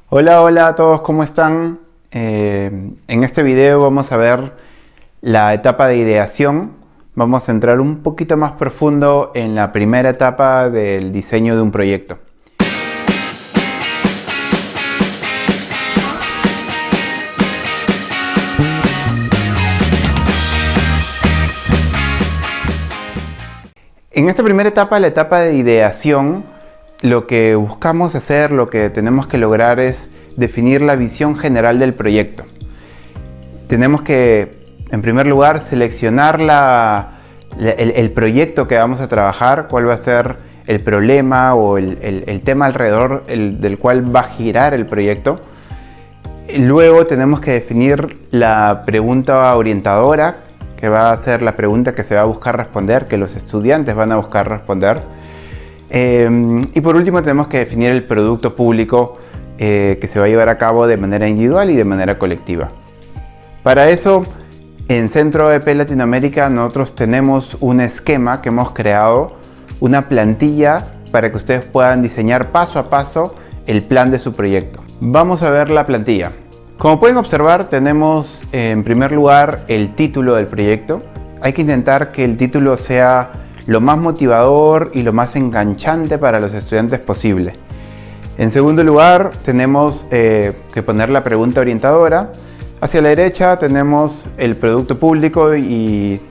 Hola, hola a todos, ¿cómo están? En este video vamos a ver la etapa de ideación. Vamos a entrar un poquito más profundo en la primera etapa del diseño de un proyecto. En esta primera etapa, la etapa de ideación, lo que buscamos hacer, lo que tenemos que lograr es definir la visión general del proyecto. Tenemos que, en primer lugar, seleccionar el proyecto que vamos a trabajar, cuál va a ser el problema o el tema alrededor del cual va a girar el proyecto. Luego tenemos que definir la pregunta orientadora, que va a ser la pregunta que se va a buscar responder, que los estudiantes van a buscar responder. Y por último tenemos que definir el producto público que se va a llevar a cabo de manera individual y de manera colectiva. Para eso, en Centro EP Latinoamérica nosotros tenemos un esquema que hemos creado, una plantilla para que ustedes puedan diseñar paso a paso el plan de su proyecto. Vamos a ver la plantilla. Como pueden observar, tenemos en primer lugar el título del proyecto. Hay que intentar que el título sea lo más motivador y lo más enganchante para los estudiantes posible. En segundo lugar, tenemos que poner la pregunta orientadora. Hacia la derecha tenemos el producto público y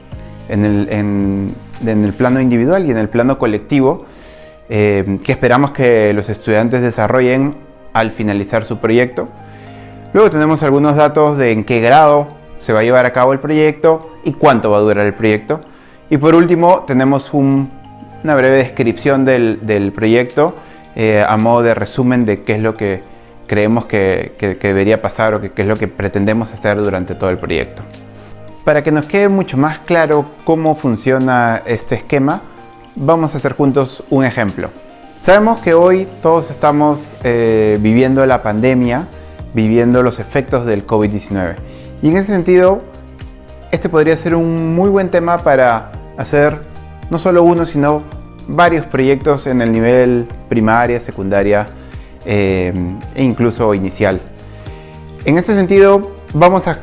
en el plano individual y en el plano colectivo que esperamos que los estudiantes desarrollen al finalizar su proyecto. Luego tenemos algunos datos de en qué grado se va a llevar a cabo el proyecto y cuánto va a durar el proyecto. Y por último tenemos una breve descripción del proyecto a modo de resumen de qué es lo que creemos que debería pasar o qué es lo que pretendemos hacer durante todo el proyecto. Para que nos quede mucho más claro cómo funciona este esquema, vamos a hacer juntos un ejemplo. Sabemos que hoy todos estamos viviendo la pandemia, viviendo los efectos del COVID-19. Y en ese sentido, este podría ser un muy buen tema para hacer no solo uno, sino varios proyectos en el nivel primaria, secundaria e incluso inicial. En este sentido, vamos a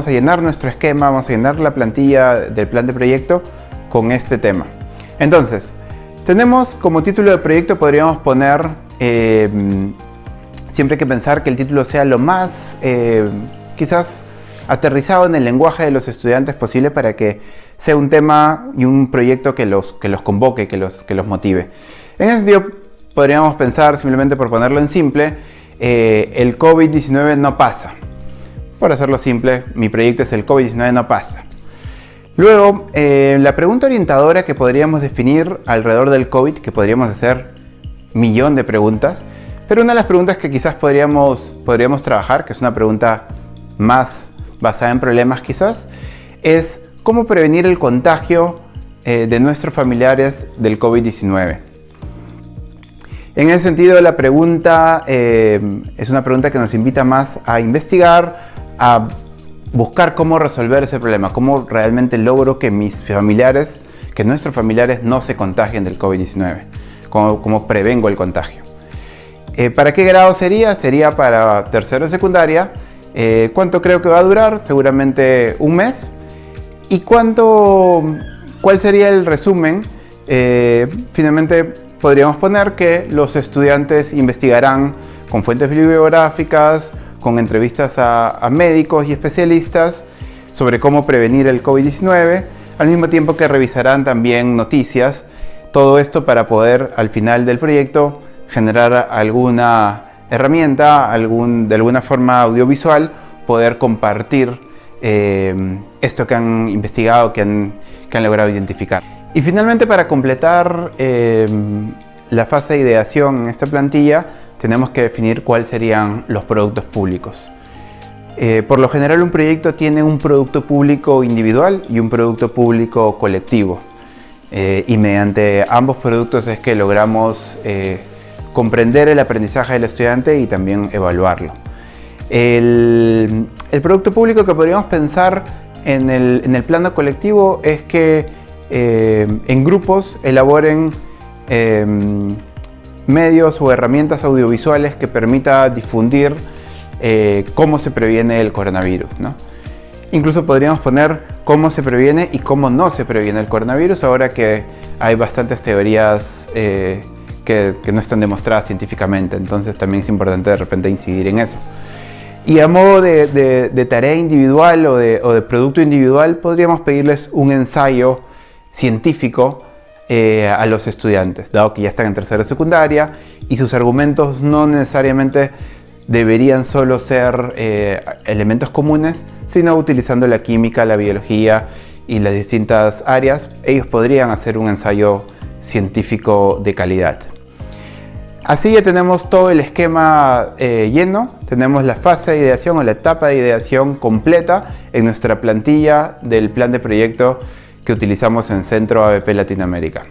llenar nuestro esquema, vamos a llenar la plantilla del plan de proyecto con este tema. Entonces, tenemos como título de proyecto, podríamos poner siempre hay que pensar que el título sea lo más quizás aterrizado en el lenguaje de los estudiantes posible para que sea un tema y un proyecto que los convoque, que los motive. En ese sentido podríamos pensar, simplemente por ponerlo en simple, el COVID-19 no pasa. Por hacerlo simple, mi proyecto es el COVID-19 no pasa. Luego, la pregunta orientadora que podríamos definir alrededor del COVID, que podríamos hacer millón de preguntas, pero una de las preguntas que quizás podríamos trabajar, que es una pregunta más basada en problemas quizás, es cómo prevenir el contagio de nuestros familiares del COVID-19. En ese sentido, la pregunta es una pregunta que nos invita más a investigar, a buscar cómo resolver ese problema, cómo realmente logro que nuestros familiares no se contagien del COVID-19, cómo prevengo el contagio. ¿Para qué grado sería? Sería para tercero de secundaria. ¿Cuánto creo que va a durar? Seguramente un mes. ¿Y cuál sería el resumen? Finalmente podríamos poner que los estudiantes investigarán con fuentes bibliográficas, con entrevistas a médicos y especialistas sobre cómo prevenir el COVID-19, al mismo tiempo que revisarán también noticias. Todo esto para poder al final del proyecto generar alguna herramienta, de alguna forma audiovisual, poder compartir esto que han investigado, que han logrado identificar. Y finalmente, para completar la fase de ideación en esta plantilla, tenemos que definir cuáles serían los productos públicos. Por lo general, un proyecto tiene un producto público individual y un producto público colectivo. Y mediante ambos productos es que logramos comprender el aprendizaje del estudiante y también evaluarlo. El producto público que podríamos pensar en el plano colectivo es que en grupos elaboren medios o herramientas audiovisuales que permita difundir cómo se previene el coronavirus, ¿no? Incluso podríamos poner cómo se previene y cómo no se previene el coronavirus, ahora que hay bastantes teorías que no están demostradas científicamente, entonces también es importante de repente incidir en eso. Y a modo de tarea individual o de producto individual, podríamos pedirles un ensayo científico a los estudiantes, dado que ya están en tercera de secundaria y sus argumentos no necesariamente deberían solo ser elementos comunes, sino utilizando la química, la biología y las distintas áreas, ellos podrían hacer un ensayo científico de calidad. Así ya tenemos todo el esquema lleno, tenemos la fase de ideación o la etapa de ideación completa en nuestra plantilla del plan de proyecto que utilizamos en Centro ABP Latinoamérica.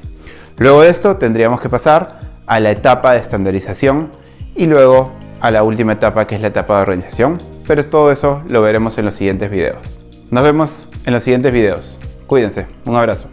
Luego de esto tendríamos que pasar a la etapa de estandarización y luego a la última etapa, que es la etapa de organización, pero todo eso lo veremos en los siguientes videos. Nos vemos en los siguientes videos. Cuídense, un abrazo.